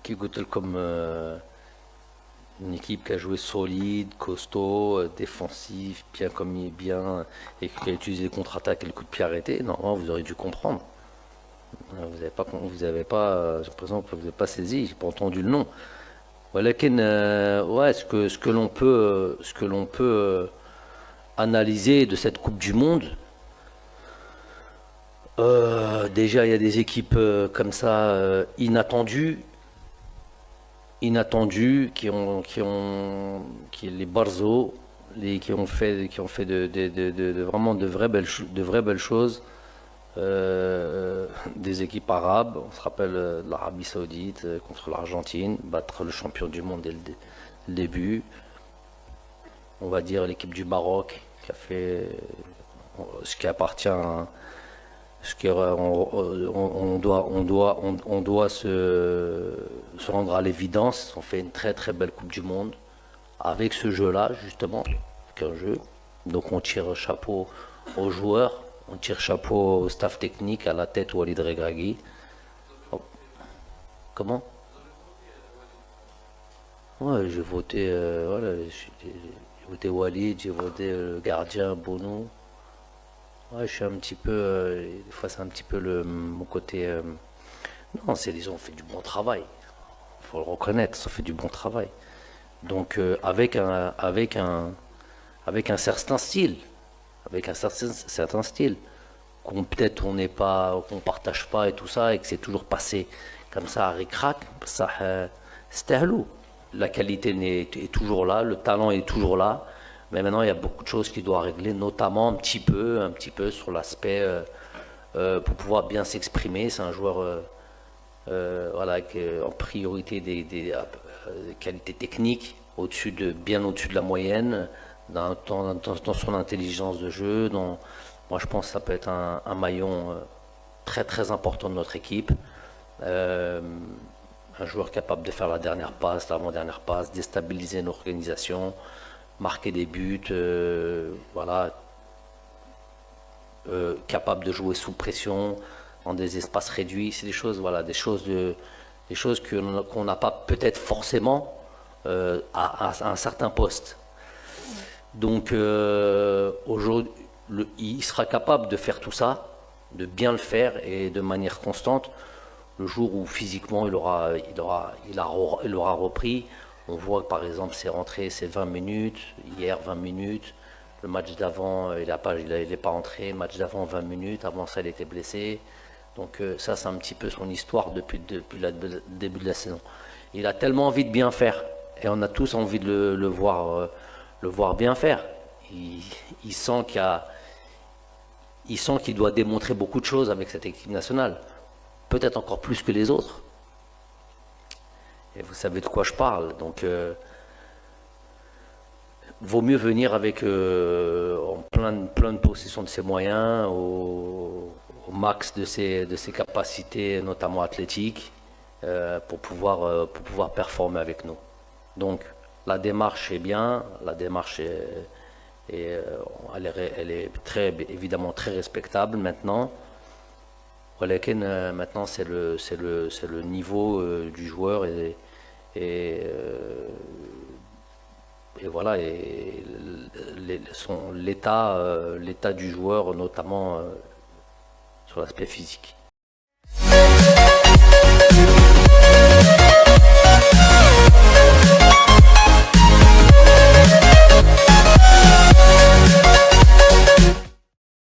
qui goûte comme une équipe qui a joué solide, costaud, défensif, bien comme il est bien, et qui a utilisé les contre-attaques et le coup de pied arrêté. Normalement, vous auriez dû comprendre. J'ai l'impression que vous n'avez pas saisi, j'ai pas entendu le nom. Walakin, ouais, ce que l'on peut analyser de cette Coupe du Monde, déjà il y a des équipes comme ça inattendues qui les Barzo, qui ont fait vraiment de vraies belles choses. Des équipes arabes, on se rappelle de l'Arabie Saoudite contre l'Argentine, battre le champion du monde dès le début. On va dire l'équipe du Maroc qui a fait ce qui appartient à, ce qui, on doit se rendre à l'évidence. On fait une très très belle Coupe du Monde avec ce jeu-là, justement, qu'un jeu. Donc on tire chapeau aux joueurs, on tire chapeau au staff technique, à la tête Walid Regragui. Oh, comment? Ouais, j'ai voté, voilà, j'ai voté Walid, j'ai voté le gardien Bono. Ouais, je suis un petit peu, des fois c'est un petit peu mon côté. Non, ils ont fait du bon travail. Faut le reconnaître, ils ont fait du bon travail. Donc avec un certain style, avec un certain style qu'on peut-être on n'est pas, qu'on partage pas et tout ça, et que c'est toujours passé comme ça à ric-rac, ça c'était halou. La qualité est toujours là, le talent est toujours là, mais maintenant il y a beaucoup de choses qui doivent régler, notamment un petit peu sur l'aspect pour pouvoir bien s'exprimer. C'est un joueur voilà, en priorité des qualités techniques, bien au-dessus de la moyenne, dans son intelligence de jeu. Moi, je pense que ça peut être un maillon très très important de notre équipe. Euh, un joueur capable de faire la dernière passe, l'avant-dernière passe, déstabiliser une organisation, marquer des buts, voilà, capable de jouer sous pression, dans des espaces réduits. C'est des choses, voilà, des choses qu'on n'a pas peut-être forcément à un certain poste. Donc aujourd'hui, il sera capable de faire tout ça, de bien le faire et de manière constante. Le jour où physiquement il aura repris, on voit que par exemple ses rentrées, c'est 20 minutes, hier 20 minutes, le match d'avant il n'est pas entré, le match d'avant 20 minutes, avant ça il était blessé. Donc ça c'est un petit peu son histoire depuis le début de la saison. Il a tellement envie de bien faire et on a tous envie de le voir bien faire. Il, il sent qu'il doit démontrer beaucoup de choses avec cette équipe nationale, peut-être encore plus que les autres. Et vous savez de quoi je parle. Donc vaut mieux venir avec en pleine possession de ses moyens, au max de ses capacités, notamment athlétiques, pour pouvoir performer avec nous. Donc la démarche est bien, la démarche elle est évidemment très respectable maintenant. Maintenant c'est le niveau du joueur et, euh, et voilà et l'état du joueur notamment sur l'aspect physique.